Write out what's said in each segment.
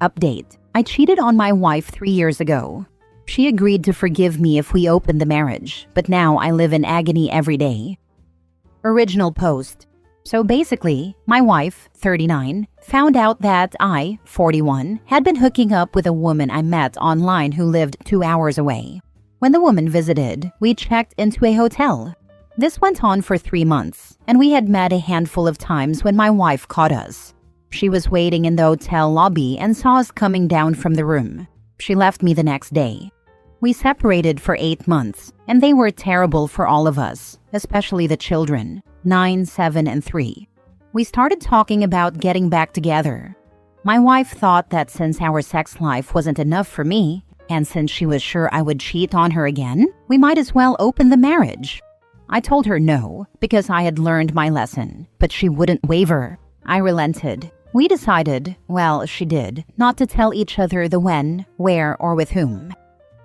Update. I cheated on my wife 3 years ago. She agreed to forgive me if we opened the marriage, but now I live in agony every day. Original post. So basically, my wife, 39, found out that I, 41, had been hooking up with a woman I met online who lived 2 hours away. When the woman visited, we checked into a hotel. This went on for 3 months, and we had met a handful of times when my wife caught us. She was waiting in the hotel lobby and saw us coming down from the room. She left me the next day. We separated for 8 months, and they were terrible for all of us, especially the children, 9, 7, and 3. We started talking about getting back together. My wife thought that since our sex life wasn't enough for me, and since she was sure I would cheat on her again, we might as well open the marriage. I told her no, because I had learned my lesson, but she wouldn't waver. I relented. We decided, well, she did, not to tell each other the when, where, or with whom.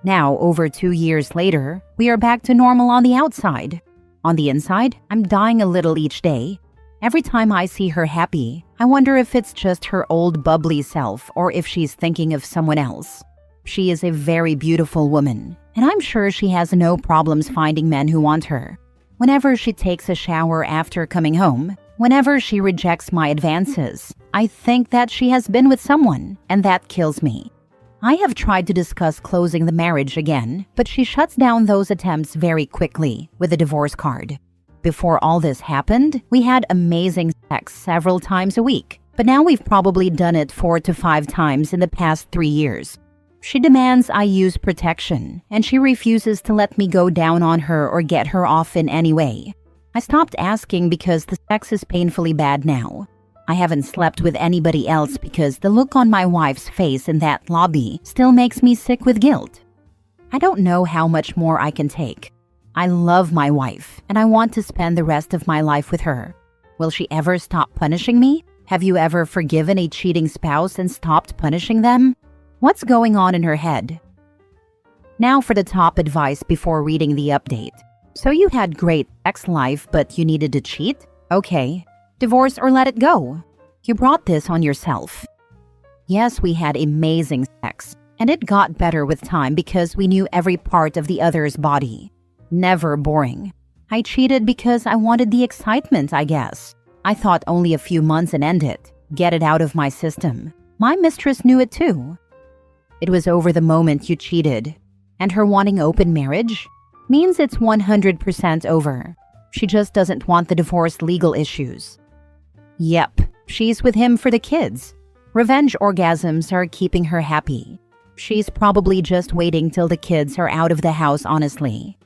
Now, over 2 years later, we are back to normal on the outside. On the inside, I'm dying a little each day. Every time I see her happy, I wonder if it's just her old bubbly self or if she's thinking of someone else. She is a very beautiful woman, and I'm sure she has no problems finding men who want her. Whenever she takes a shower after coming home, whenever she rejects my advances, I think that she has been with someone, and that kills me. I have tried to discuss closing the marriage again, but she shuts down those attempts very quickly with a divorce card. Before all this happened, we had amazing sex several times a week, but now we've probably done it 4 to 5 times in the past 3 years. She demands I use protection, and she refuses to let me go down on her or get her off in any way. I stopped asking because the sex is painfully bad now. I haven't slept with anybody else because the look on my wife's face in that lobby still makes me sick with guilt. I don't know how much more I can take. I love my wife, and I want to spend the rest of my life with her. Will she ever stop punishing me? Have you ever forgiven a cheating spouse and stopped punishing them? What's going on in her head? Now for the top advice before reading the update. So you had great sex life, but you needed to cheat? Okay. Divorce or let it go. You brought this on yourself. Yes, we had amazing sex, and it got better with time because we knew every part of the other's body. Never boring. I cheated because I wanted the excitement, I guess. I thought only a few months and end it. Get it out of my system. My mistress knew it too. It was over the moment you cheated. And her wanting open marriage means it's 100% over. She just doesn't want the divorce legal issues. Yep, she's with him for the kids. Revenge orgasms are keeping her happy. She's probably just waiting till the kids are out of the house, honestly.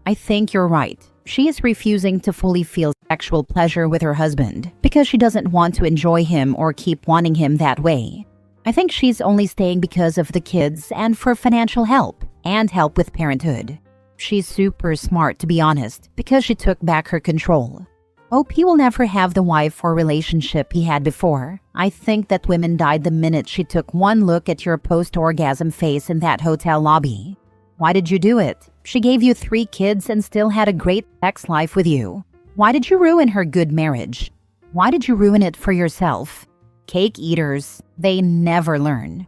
I think you're right. She is refusing to fully feel sexual pleasure with her husband because she doesn't want to enjoy him or keep wanting him that way. I think she's only staying because of the kids and for financial help and help with parenthood. She's super smart, to be honest, because she took back her control. Hope he will never have the wife or relationship he had before. I think that women died the minute she took one look at your post-orgasm face in that hotel lobby. Why did you do it? She gave you 3 kids and still had a great sex life with you. Why did you ruin her good marriage? Why did you ruin it for yourself? Cake eaters, they never learn.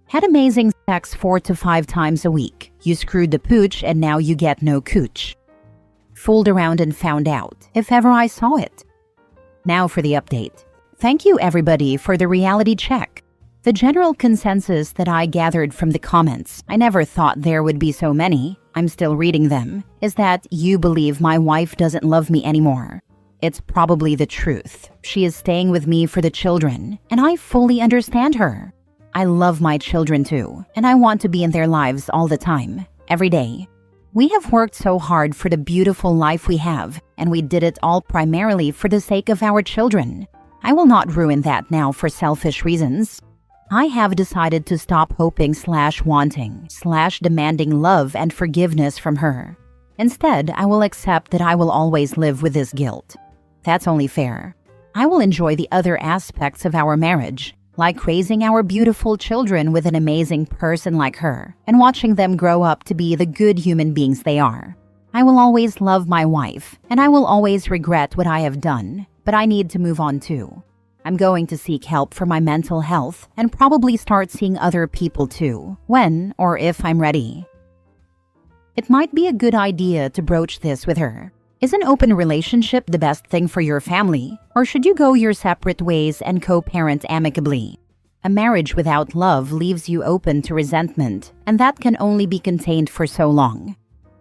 Had amazing sex 4 to 5 times a week. You screwed the pooch and now you get no cooch. Fooled around and found out, if ever I saw it. Now for the update. Thank you everybody for the reality check. The general consensus that I gathered from the comments, I never thought there would be so many, I'm still reading them, is that you believe my wife doesn't love me anymore. It's probably the truth. She is staying with me for the children, and I fully understand her. I love my children too, and I want to be in their lives all the time, every day. We have worked so hard for the beautiful life we have, and we did it all primarily for the sake of our children. I will not ruin that now for selfish reasons. I have decided to stop hoping/wanting/demanding love and forgiveness from her. Instead, I will accept that I will always live with this guilt. That's only fair. I will enjoy the other aspects of our marriage, like raising our beautiful children with an amazing person like her and watching them grow up to be the good human beings they are. I will always love my wife, and I will always regret what I have done, but I need to move on too. I'm going to seek help for my mental health and probably start seeing other people too, when or if I'm ready. It might be a good idea to broach this with her. Is an open relationship the best thing for your family, or should you go your separate ways and co-parent amicably? A marriage without love leaves you open to resentment, and that can only be contained for so long.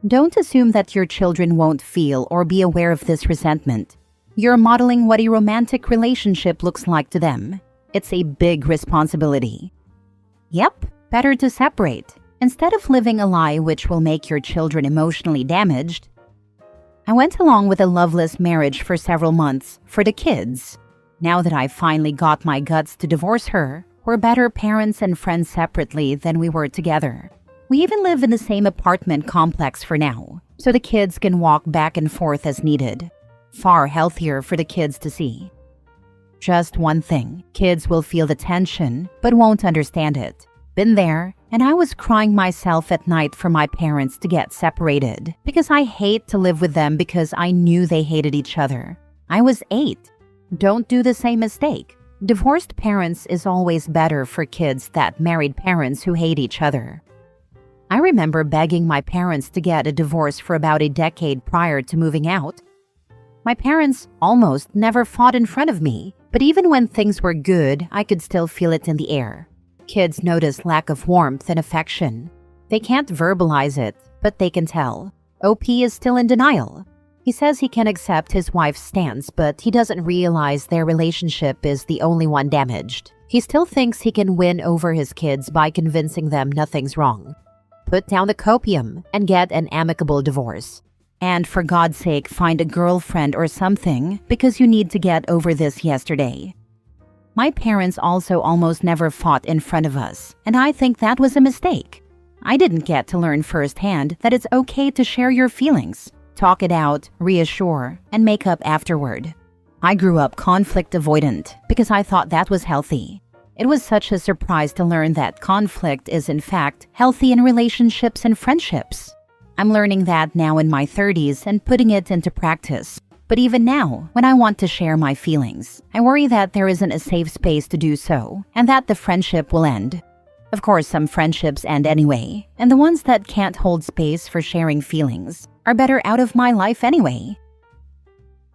Don't assume that your children won't feel or be aware of this resentment. You're modeling what a romantic relationship looks like to them. It's a big responsibility. Yep, better to separate. Instead of living a lie which will make your children emotionally damaged. I went along with a loveless marriage for several months for the kids. Now that I finally got my guts to divorce her, we're better parents and friends separately than we were together. We even live in the same apartment complex for now, so the kids can walk back and forth as needed. Far healthier for the kids to see. Just one thing, kids will feel the tension, but won't understand it. Been there, and I was crying myself at night for my parents to get separated, because I hate to live with them because I knew they hated each other. I was 8. Don't do the same mistake. Divorced parents is always better for kids than married parents who hate each other. I remember begging my parents to get a divorce for about a decade prior to moving out. My parents almost never fought in front of me, but even when things were good, I could still feel it in the air. Kids notice lack of warmth and affection. They can't verbalize it, but they can tell. OP is still in denial. He says he can accept his wife's stance, but he doesn't realize their relationship is the only one damaged. He still thinks he can win over his kids by convincing them nothing's wrong. Put down the copium and get an amicable divorce. And for God's sake, find a girlfriend or something, because you need to get over this yesterday. My parents also almost never fought in front of us, and I think that was a mistake. I didn't get to learn firsthand that it's okay to share your feelings, talk it out, reassure, and make up afterward. I grew up conflict avoidant because I thought that was healthy. It was such a surprise to learn that conflict is in fact healthy in relationships and friendships. I'm learning that now in my 30s and putting it into practice. But even now, when I want to share my feelings, I worry that there isn't a safe space to do so, and that the friendship will end. Of course, some friendships end anyway, and the ones that can't hold space for sharing feelings are better out of my life anyway.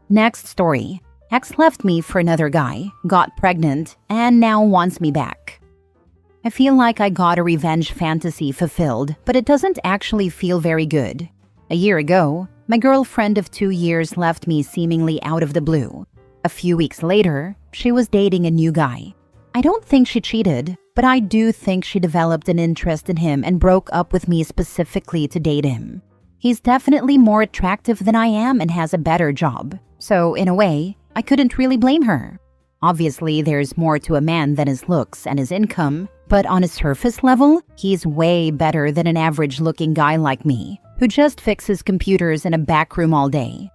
Next story. Ex left me for another guy, got pregnant, and now wants me back. I feel like I got a revenge fantasy fulfilled, but it doesn't actually feel very good. A year ago, my girlfriend of 2 years left me seemingly out of the blue. A few weeks later, she was dating a new guy. I don't think she cheated, but I do think she developed an interest in him and broke up with me specifically to date him. He's definitely more attractive than I am and has a better job. So, in a way, I couldn't really blame her. Obviously, there's more to a man than his looks and his income, but on a surface level, he's way better than an average-looking guy like me, who just fixes computers in a back room all day.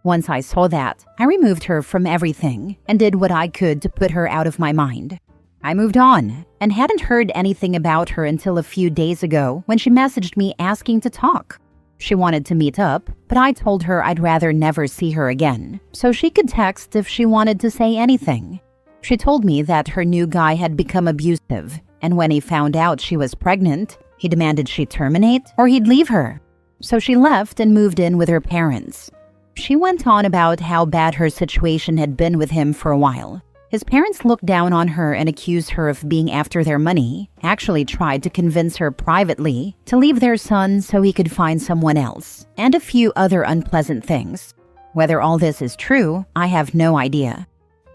Once I saw that, I removed her from everything and did what I could to put her out of my mind. I moved on and hadn't heard anything about her until a few days ago when she messaged me asking to talk. She wanted to meet up, but I told her I'd rather never see her again, so she could text if she wanted to say anything. She told me that her new guy had become abusive, and when he found out she was pregnant, he demanded she terminate or he'd leave her. So she left and moved in with her parents. She went on about how bad her situation had been with him for a while. His parents looked down on her and accused her of being after their money, actually tried to convince her privately to leave their son so he could find someone else, and a few other unpleasant things. Whether all this is true, I have no idea.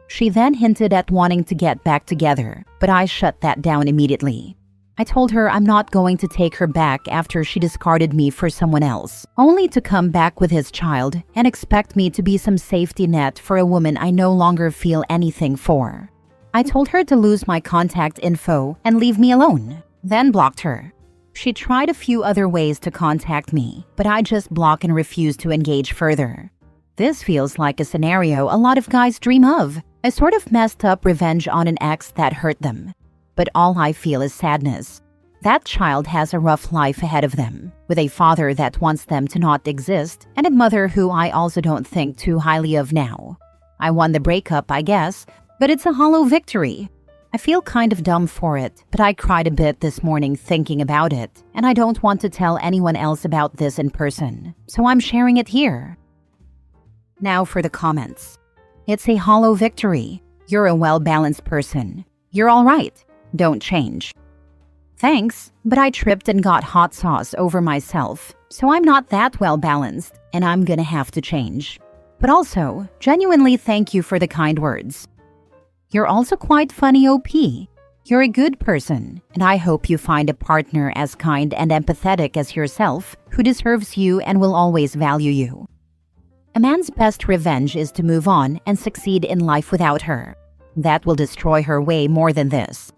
She then hinted at wanting to get back together, but I shut that down immediately. I told her I'm not going to take her back after she discarded me for someone else, only to come back with his child and expect me to be some safety net for a woman I no longer feel anything for. I told her to lose my contact info and leave me alone, then blocked her. She tried a few other ways to contact me, but I just block and refuse to engage further. This feels like a scenario a lot of guys dream of, a sort of messed up revenge on an ex that hurt them. But all I feel is sadness. That child has a rough life ahead of them, with a father that wants them to not exist, and a mother who I also don't think too highly of now. I won the breakup, I guess, But it's a hollow victory. I feel kind of dumb for it, but I cried a bit this morning thinking about it, and I don't want to tell anyone else about this in person, so I'm sharing it here. Now for the comments. It's a hollow victory. You're a well-balanced person. You're all right. Don't change. Thanks, but I tripped and got hot sauce over myself, so I'm not that well-balanced, and I'm gonna have to change. But also, genuinely thank you for the kind words. You're also quite funny, OP. You're a good person, and I hope you find a partner as kind and empathetic as yourself, who deserves you and will always value you. A man's best revenge is to move on and succeed in life without her. That will destroy her way more than this.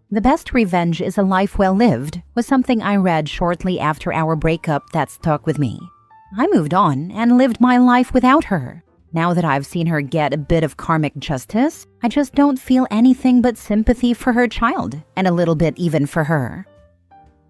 The best revenge is a life well lived was something I read shortly after our breakup that stuck with me. I moved on and lived my life without her. Now that I've seen her get a bit of karmic justice, I just don't feel anything but sympathy for her child, and a little bit even for her.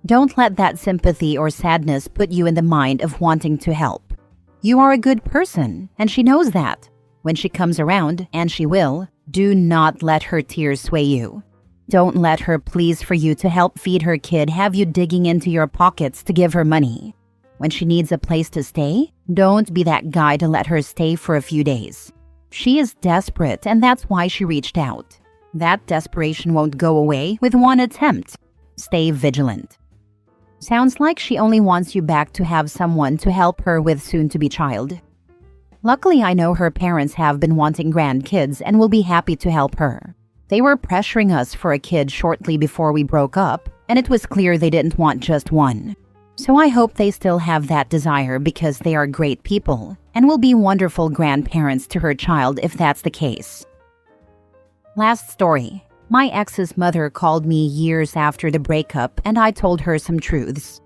Don't let that sympathy or sadness put you in the mind of wanting to help. You are a good person, and she knows that. When she comes around, and she will, do not let her tears sway you. Don't let her pleas for you to help feed her kid have you digging into your pockets to give her money. When she needs a place to stay, don't be that guy to let her stay for a few days. She is desperate, and that's why she reached out. That desperation won't go away with one attempt. Stay vigilant. Sounds like she only wants you back to have someone to help her with soon-to-be child. Luckily, I know her parents have been wanting grandkids and will be happy to help her. They were pressuring us for a kid shortly before we broke up, and it was clear they didn't want just one. So I hope they still have that desire because they are great people and will be wonderful grandparents to her child if that's the case. Last story. My ex's mother called me years after the breakup and I told her some truths.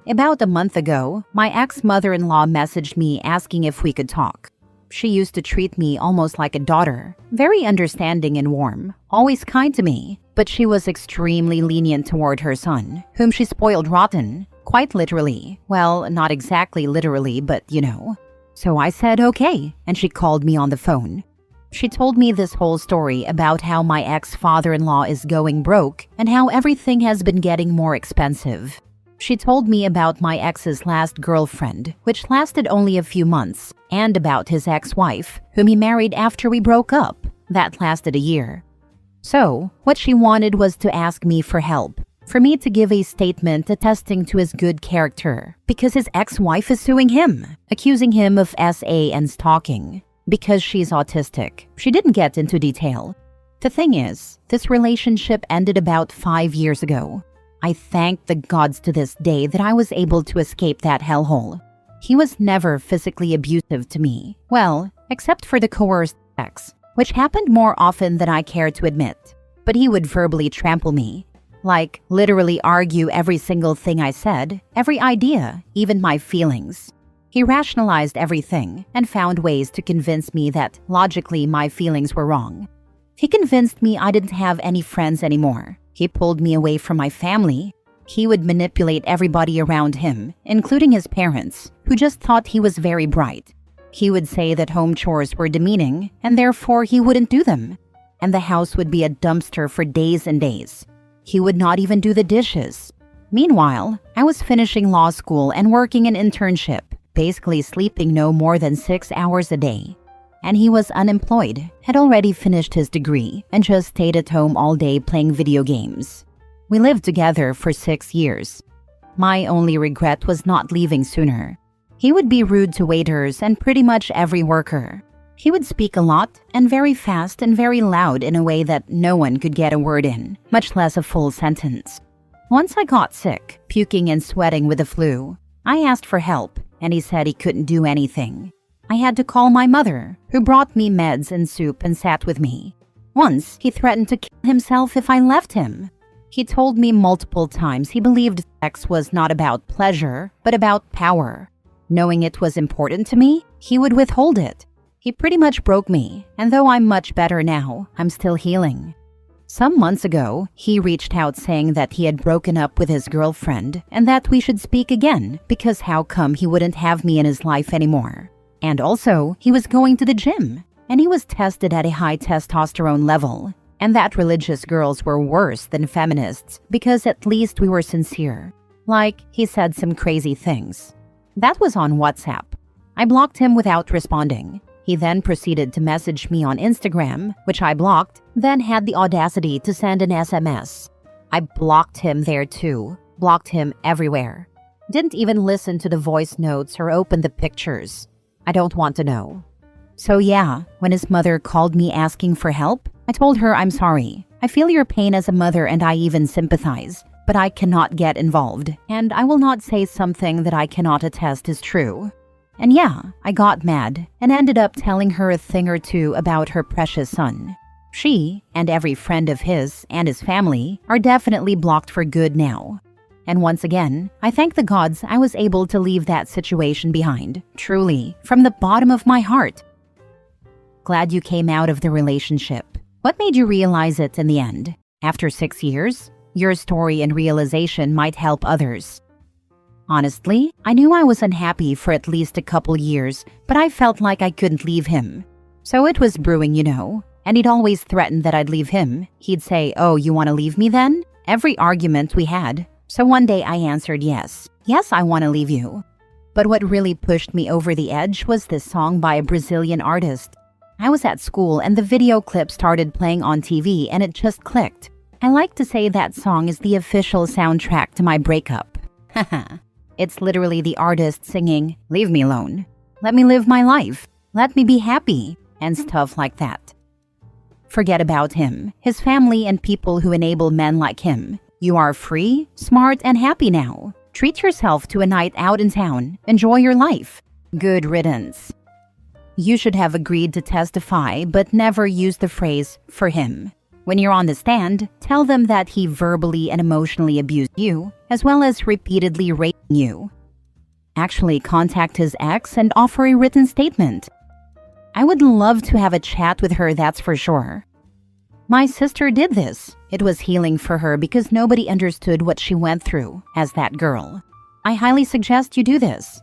About a month ago, my ex-mother-in-law messaged me asking if we could talk. She used to treat me almost like a daughter, very understanding and warm, always kind to me, but she was extremely lenient toward her son, whom she spoiled rotten. Quite literally. Well, not exactly literally, but you know. So I said okay, and she called me on the phone. She told me this whole story about how my ex-father-in-law is going broke and how everything has been getting more expensive. She told me about my ex's last girlfriend, which lasted only a few months, and about his ex-wife, whom he married after we broke up. That lasted a year. So, what she wanted was to ask me for help. For me to give a statement attesting to his good character, because his ex-wife is suing him, accusing him of SA and stalking, because she's autistic. She didn't get into detail. The thing is, this relationship ended about 5 years ago. I thank the gods to this day that I was able to escape that hellhole. He was never physically abusive to me. Well, except for the coerced sex, which happened more often than I care to admit. But he would verbally trample me. Like, literally argue every single thing I said, every idea, even my feelings. He rationalized everything and found ways to convince me that logically my feelings were wrong. He convinced me I didn't have any friends anymore. He pulled me away from my family. He would manipulate everybody around him, including his parents, who just thought he was very bright. He would say that home chores were demeaning, and therefore he wouldn't do them. And the house would be a dumpster for days and days. He would not even do the dishes. Meanwhile, I was finishing law school and working an internship, basically sleeping no more than 6 hours a day. And he was unemployed, had already finished his degree, and just stayed at home all day playing video games. We lived together for 6 years. My only regret was not leaving sooner. He would be rude to waiters and pretty much every worker. He would speak a lot and very fast and very loud in a way that no one could get a word in, much less a full sentence. Once I got sick, puking and sweating with the flu. I asked for help, and he said he couldn't do anything. I had to call my mother, who brought me meds and soup and sat with me. Once, he threatened to kill himself if I left him. He told me multiple times he believed sex was not about pleasure, but about power. Knowing it was important to me, he would withhold it. He pretty much broke me, and though I'm much better now, I'm still healing. Some months ago, he reached out saying that he had broken up with his girlfriend and that we should speak again because how come he wouldn't have me in his life anymore? And also, he was going to the gym. and he was tested at a high testosterone level, and that religious girls were worse than feminists because at least we were sincere. Like, he said some crazy things. That was on WhatsApp. I blocked him without responding. He then proceeded to message me on Instagram, which I blocked, then had the audacity to send an SMS. I blocked him there too. Blocked him everywhere. Didn't even listen to the voice notes or open the pictures. I don't want to know. So yeah, when his mother called me asking for help, I told her I'm sorry. I feel your pain as a mother and I even sympathize, but I cannot get involved, and I will not say something that I cannot attest is true. And yeah, I got mad and ended up telling her a thing or two about her precious son. She, and every friend of his and his family, are definitely blocked for good now. And once again, I thank the gods I was able to leave that situation behind, truly, from the bottom of my heart. Glad you came out of the relationship. What made you realize it in the end? After 6 years? Your story and realization might help others. Honestly, I knew I was unhappy for at least a couple years, but I felt like I couldn't leave him. So it was brewing, and he'd always threaten that I'd leave him. He'd say, "Oh, you want to leave me then?" Every argument we had. So one day I answered yes. Yes, I want to leave you. But what really pushed me over the edge was this song by a Brazilian artist. I was at school and the video clip started playing on TV and it just clicked. I like to say that song is the official soundtrack to my breakup. Haha. It's literally the artist singing, "Leave me alone. Let me live my life. Let me be happy," and stuff like that. Forget about him, his family, and people who enable men like him. You are free, smart, and happy now. Treat yourself to a night out in town. Enjoy your life. Good riddance. You should have agreed to testify, but never use the phrase, "for him." When you're on the stand, tell them that he verbally and emotionally abused you, as well as repeatedly raping you. Actually, contact his ex and offer a written statement. I would love to have a chat with her, that's for sure. My sister did this. It was healing for her because nobody understood what she went through as that girl. I highly suggest you do this.